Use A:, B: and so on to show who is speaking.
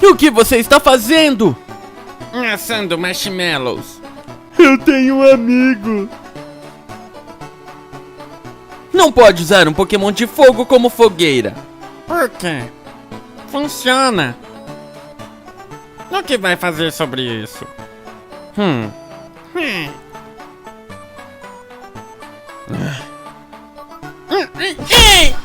A: O que você está fazendo?
B: Assando marshmallows.
C: Eu tenho um amigo.
A: Não pode usar um Pokémon de fogo como fogueira.
B: Por quê? Funciona. O que vai fazer sobre isso? Hum. Ei!